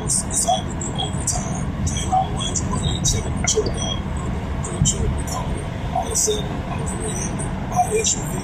it's all we do overtime. Came out lunch break, checking my truck out, pretty truck we call it. All of a sudden, I was rear-ended by an SUV.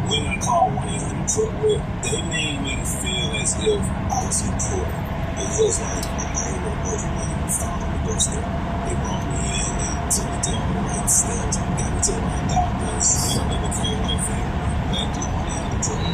When I called 1-800 truck rep, they made me feel as if I was important. It was like a name of a broken man found on the doorstep. They brought me in and took me to all the right steps, got me to the right doctors, and they became my family. Back to 1-800 truck rep.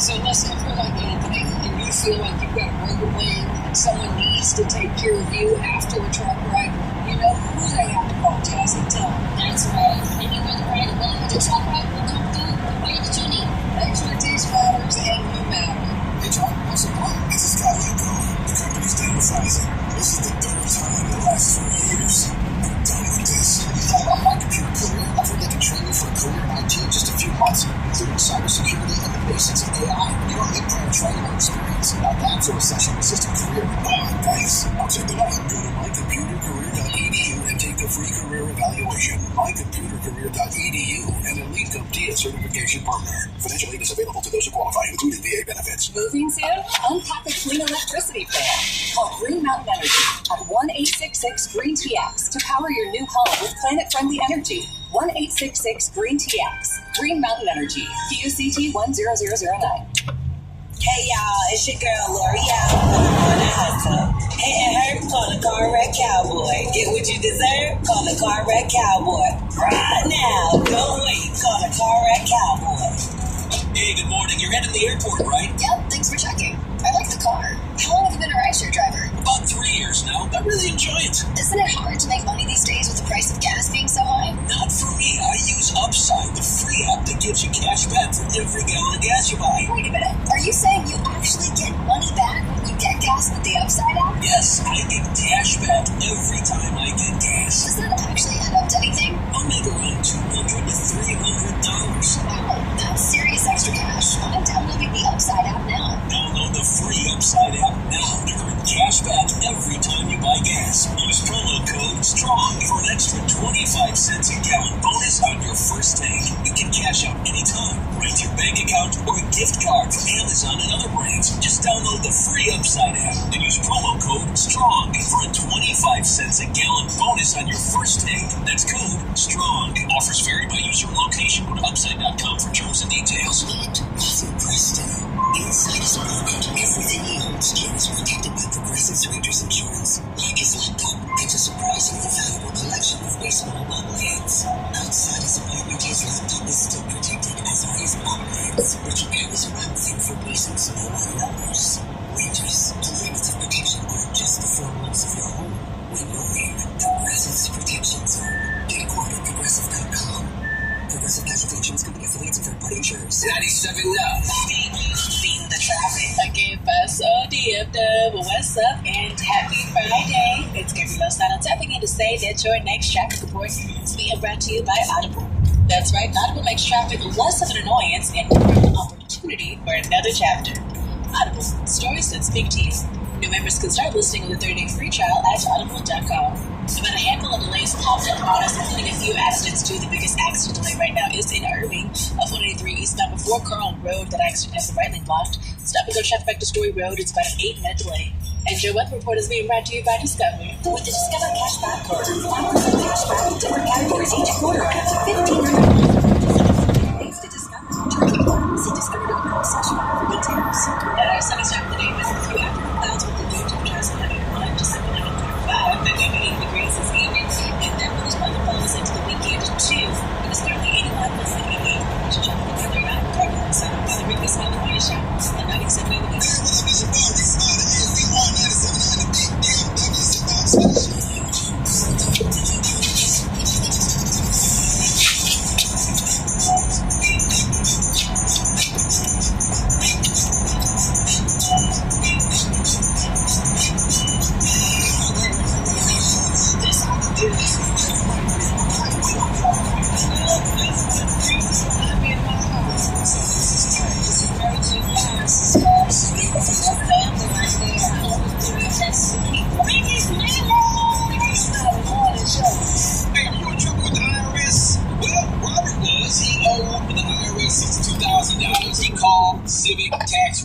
So listen, if you're like Anthony and you feel like you've got a road to win and someone needs to take care of you after a truck ride, you know who they have to call, Jazzy. Tell them. That's right. And you want to ride a 100 truck ride will come through the way that you need. Expertise matters and you matter. Hey, John, what's the point? This is Scott Linko. The company's downsizing. This is the third time in the last 4 years. I'm done with this. You thought about my computer career? I've heard they can train you for a career in IT in just a few months, including cybersecurity and the basics of AI. You don't need prior training or experience. Now that's a recession-resistant career. Wow, thanks. I'll check it out. Go to mycomputercareer.edu and take the free career evaluation. Mycomputercareer.edu, an elite CompTIA certification partner. Financial aid is available to those who qualify, including VA benefits. Moving soon? Unpack a clean electricity plan. Call Green Mountain Energy at 1-866-GREEN-TX to power your new home with planet-friendly energy. 1-866-GREEN-TX. Green Mountain Energy. PUCT 10009. Hey y'all, it's your girl L'Oreal on the hustle. Hitting her, call the car wreck cowboy. Get what you deserve, call the car wreck cowboy. Right now, don't wait, call the car wreck cowboy. Hey, good morning. You're headed to the airport, right? Yep, thanks for checking. I like the car. How long have you been a rideshare driver? About 3 years now. I really enjoy it. Isn't it hard to make money these days with the price of gas being so high? Not for me. I use Upside, the free app that gives you cash back for every gallon of gas you buy. Wait a minute. Are you saying you actually get money back when you get gas with the Upside app? Yes, I get cash back every time I get gas. Does that actually add up to anything? I'll make around $200 to $300. Wow, that's serious extra cash. I'm downloading the Upside app now. Download the free Upside app now to earn cash back every time you buy gas. Use promo code STRONG for an extra 25 cents a gallon bonus on your first tank. You can cash out anytime, right to your bank account, or a gift card from Amazon and other brands. Just download the free Upside app and use promo code STRONG for a 25 cents a gallon bonus on your first tank. That's code STRONG. Offers vary by user and location. Go to upside.com for terms and details. Meet Matthew Preston. Inside his apartment, everything he owns is protected by Progressive Swingers Insurance. Like his laptop, it's a surprisingly valuable collection of baseball bobbleheads. Outside his apartment, his laptop is still protected, as are his bobbleheads, which he carries around with him for reasons no one knows. Rangers, the limits of protection aren't just the four walls of your home. When you're in Progressive's Protection Zone, get a quote at Progressive.com. Progressive Casualty Insurance Company affiliates and third-party insurers. 97 now. Beating the traffic. Again, Paso DFW, what's up? And happy Friday. It's Gabrielle Stano tapping in to say that your next traffic report is being brought to you by Audible. That's right, Audible makes traffic less of an annoyance and more of an opportunity for another chapter. Audible, stories that speak to you. New members can start listening with a 30-day free trial at audible.com. About a handful of delays popped up on us, including a few accidents too. The biggest accident delay right now is in Irving, off 183 eastbound before Carl Road. That accident has the right lane blocked. Stop and go traffic back to Story Road. It's about an 8-minute delay. And your weather report is being brought to you by Discover. With the Discover Cashback card, 5% cashback in different categories each quarter, up to $1,500. Thanks to Discover. See discover.com/for details. At our sunny start of the day with a few afternoon clouds with the new temperatures 101 to 735, and 88 degrees this evening. And then we'll just follows into the weekend too. It is currently 81% 88. To check the weather out, Dark Southern Weather Rick's California showers and 97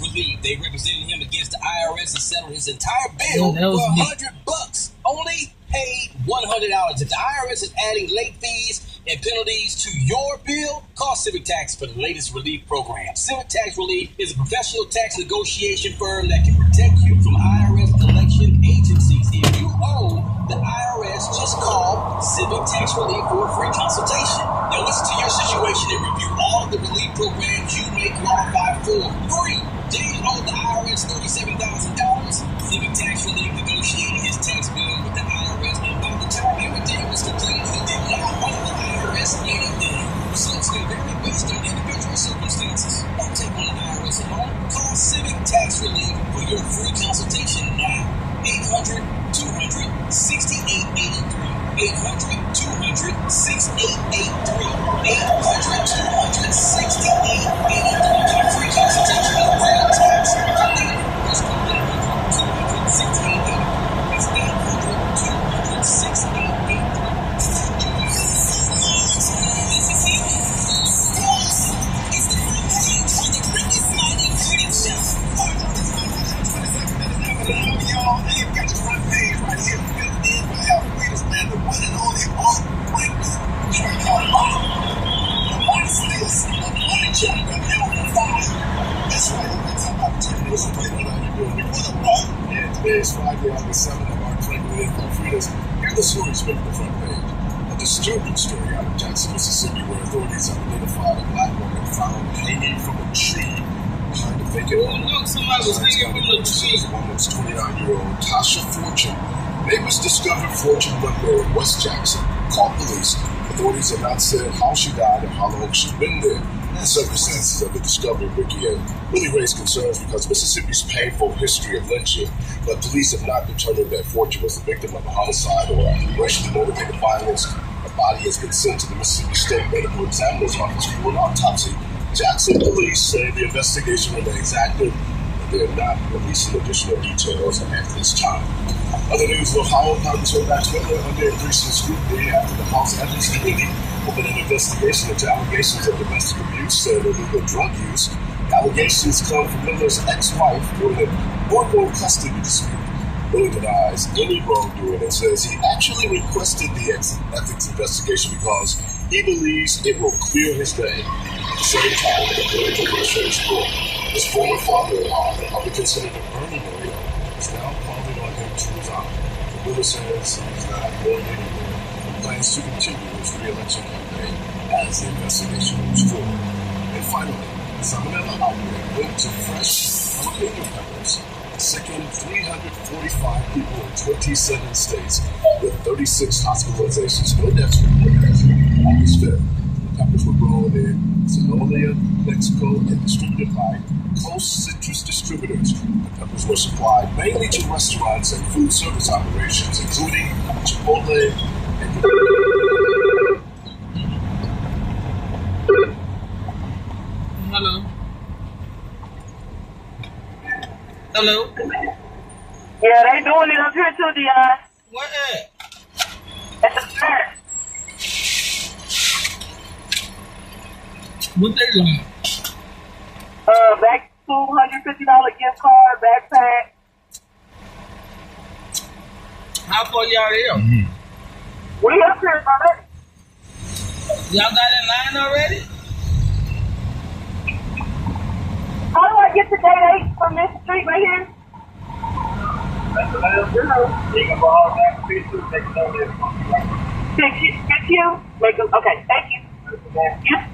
Relief. They represented him against the IRS and settled his entire bill for $100. Only paid $100. If the IRS is adding late fees and penalties to your bill, call Civic Tax for the latest relief program. Civic Tax Relief is a professional tax negotiation firm that can protect you from IRS collection agencies. If you owe the IRS, just call Civic Tax Relief for a free consultation. They'll listen to your situation and review all of the relief programs you may qualify for. Free. Do you owe the IRS $37,000? Civic Tax Relief negotiated his tax bill with the IRS, and by the time everything was complete, he did not owe the IRS anything. Results can vary based on individual circumstances. Don't take on the IRS alone. Call Civic Tax Relief for your free consultation now. 800-200-6883. 800-200-6883. 800-200-6883. Free consultation with real tax relief. Just call 800-200-6883. That's 800-200-6883. Y'all, they got your front page right here. Filled in by Alfreda's man, the one and only Art Franklin. Trying to call Mom. The monsters of money jump and Alvin Fire. That's right, we're talking about termination. Wait, hold on, you're doing me for the ball. Yeah, today is Friday, August 7th, of Art Franklin and Alfreda's. Here are the stories making the front page. A disturbing story out of Jackson, Mississippi, where authorities have identified a black woman found hanging from a tree behind a vacant home. Look, somebody was hanging from a tree. The woman's 29-year-old Tasha Fortune. Neighbors discovered Fortune Monday in West Jackson. Called police. Authorities have not said how she died or how long she's been there. The circumstances of the discovery, Ricky, have really raised concerns because Mississippi's painful history of lynching, but police have not determined that Fortune was the victim of a homicide or racially motivated violence. Her body has been sent to the Mississippi State Medical Examiner's Office for an autopsy. Jackson police say the investigation remains active, but they are not releasing additional details at this time. Other news, Ohio Congressman Max Miller under increasing scrutiny after the House Ethics Committee opened an investigation into allegations of domestic abuse and illegal drug use. The allegations come from Miller's ex-wife during an ongoing custody dispute. Miller denies any wrongdoing and says he actually requested the ethics investigation because he believes it will clear his name. At the same time, according to Administrative Court, his former father-in-law, Republican Senator Bernie Miller, is now calling on him to resign. Miller says he's not going anywhere and plans to continue his re-election campaign as the investigation moves forward. And finally, the salmonella outbreak went to fresh jalapeno peppers, sickened 345 people in 27 states with 36 hospitalizations. No deaths reported as of August 5th. The peppers were grown in Sonoma, Mexico, and distributed by Coast Citrus Distributors. The peppers were supplied mainly to restaurants and food service operations, including Chipotle and... Hello. Hello. Yeah, they doing it up here too, Dion. What at? At the church. What they doing? Back $250 gift card, backpack. How far y'all here? We up here already. Y'all got in line already? How do I get to Gate 8 from this street right here? That's the last girl. You can go all back to P2, make a note there. Pick you? Make a, okay, thank you. Yeah.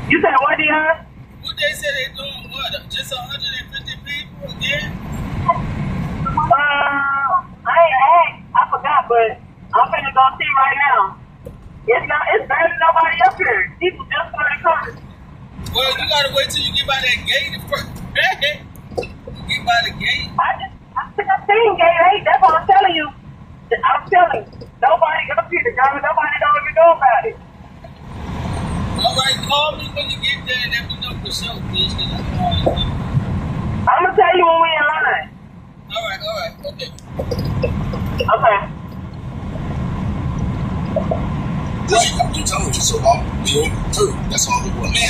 You said what, Dion? What they say they doing what? Just 150 people again? I ain't asked. I forgot, but I'm finna go see right now. It's barely nobody up here. People just started coming. Well, you gotta wait till you get by that gate first. Get by the gate. I think I've seen Gate 8. That's what I'm telling you. I'm telling you. Nobody up here, girl. Nobody don't even know about it. All right, call me when you get there and let me know for sure, bitch. I'm gonna tell you when we in line. All right, okay. Okay. You told you so long. Bill, Turk. That's all it was. Man,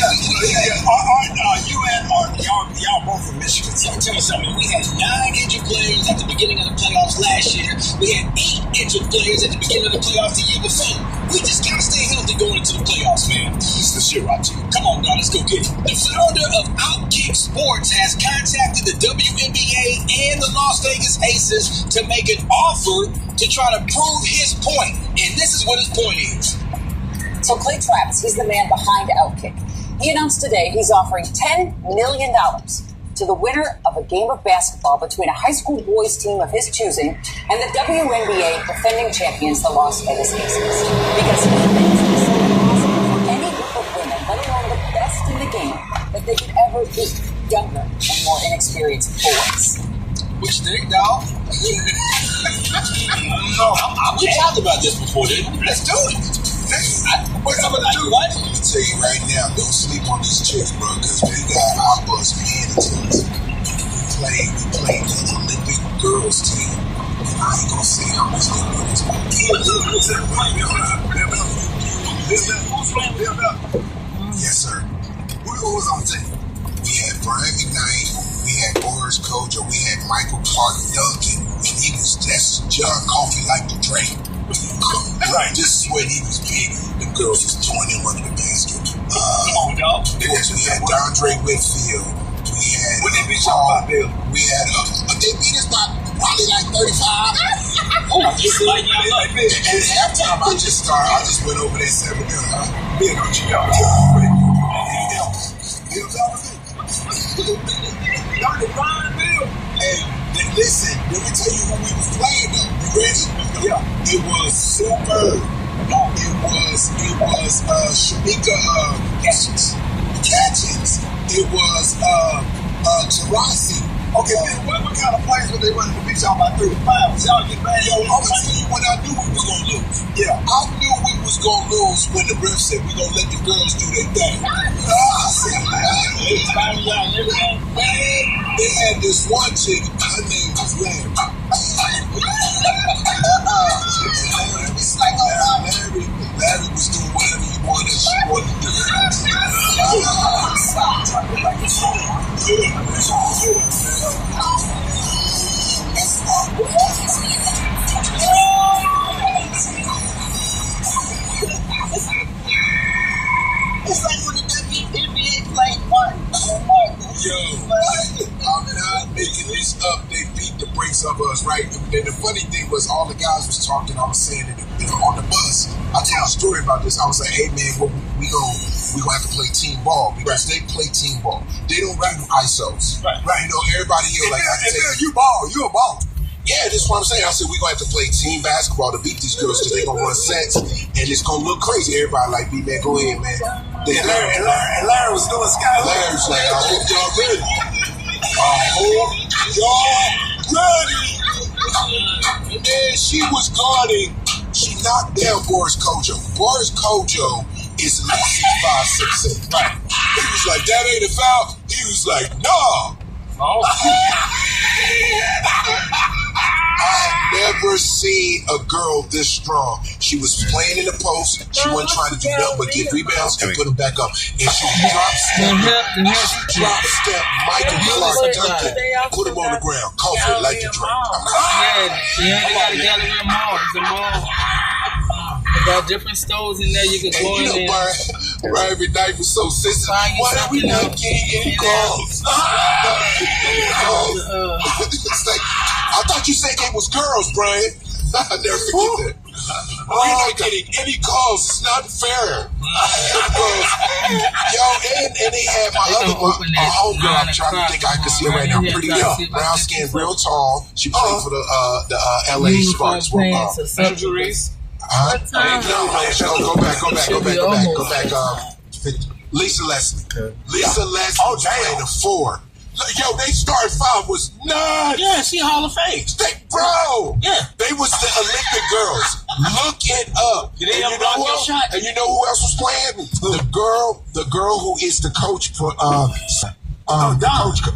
y'all both from Michigan. So tell me something. We had 9 injured players at the beginning of the playoffs last year. We had 8 injured players at the beginning of the playoffs the year before. We just gotta stay healthy going into the playoffs, man. It's the shit right here. Come on, dog. Let's go get it. The founder of Outkick Sports has contacted the WNBA and the Las Vegas Aces to make an offer to try to prove his point. And this is what his point is. So Clay Travis, he's the man behind Outkick. He announced today he's offering $10 million to the winner of a game of basketball between a high school boys team of his choosing and the WNBA defending champions, the Las Vegas Aces. Because he thinks it's impossible for any group of women, let alone the best in the game, that they could ever beat younger and more inexperienced boys. What you think, dog? We talked about this before, didn't we? Let's do it. What's up with you, right? I'm gonna tell you right now, don't sleep on these chicks, bro, because we got our bus handed to us. We played the Olympic girls team. And I ain't gonna say how much they won this one. Yes, sir. Who was on the team? We had Brian McKnight, we had Boris Kojo, we had Michael Clark Duncan, and that's John Coffey like the Drake. Right. This is when he was big. The girls was throwing him under the basket. Come on, dog. We had Dondre Whitfield. We had What they beat y'all by, Bill? We had they beat us by probably like 35. Oh, just like y'all like this. And at halftime, I just went over there 7 minutes. Bill, don't you know? Bill, Hey, listen, let me tell you who we was playing though. You ready? Yeah. It was Super. It was Shamika Catchings. It was Tarasi. Okay, man, what kind of players were they running to beat y'all by 35? Y'all get mad? Yo, I'm gonna tell you when I knew we was gonna lose. Yeah, I knew we was gonna lose when the ref said we gonna let the girls do their thing. I said, they had this one chick, her name was Larry. Larry was doing whatever he wanted, she wanted to do. It's like when the WNBA played Martin. Yo, I'm not making this up. They beat the brakes of us, right? And the funny thing was, all the guys was talking. I was saying it on the bus. I told a story about this. I was like, "Hey man, we gonna have to play team ball because they play team ball. They don't do ISOs, right? You know, everybody here like, you a ball. Yeah, that's what I'm saying. I said we're gonna have to play team basketball to beat these girls because they're gonna run sets and it's gonna look crazy. Everybody like, B-man, go ahead, man. Larry was doing sky. Larry's like, I hope y'all ready. I hope y'all ready. And then she was guarding. She knocked down Boris Kojo. Boris Kojo is at least 5'6". Right. He was like, that ain't a foul. He was like, no. Oh. I have never seen a girl this strong. She was playing in the post. She wasn't trying to do nothing but get rebounds and put them back up. And she drop step Michael Clark Duncan, put him on the ground, comfort like the drink. Yeah, they got a gallery mall. It's a mall. They got different stores in there. You can go in there. Brian McKnight was so sensitive. Why are we not getting any calls? It's like, I thought you said it was girls, Brian. I'll never forget that. We're not getting any calls. It's not fair. Yo, and they had my homegirl. I'm trying to think I can see her right now. Pretty brown skin, real tall. She played for the LA Sparks. Surgeries. Go back. Lisa Leslie. Lisa Leslie played a 4. Yo, they started 5 was nuts. Yeah, she Hall of Fame. They was the Olympic girls. Look it up. And you know who else was playing? The girl who is the coach for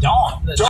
Dawn.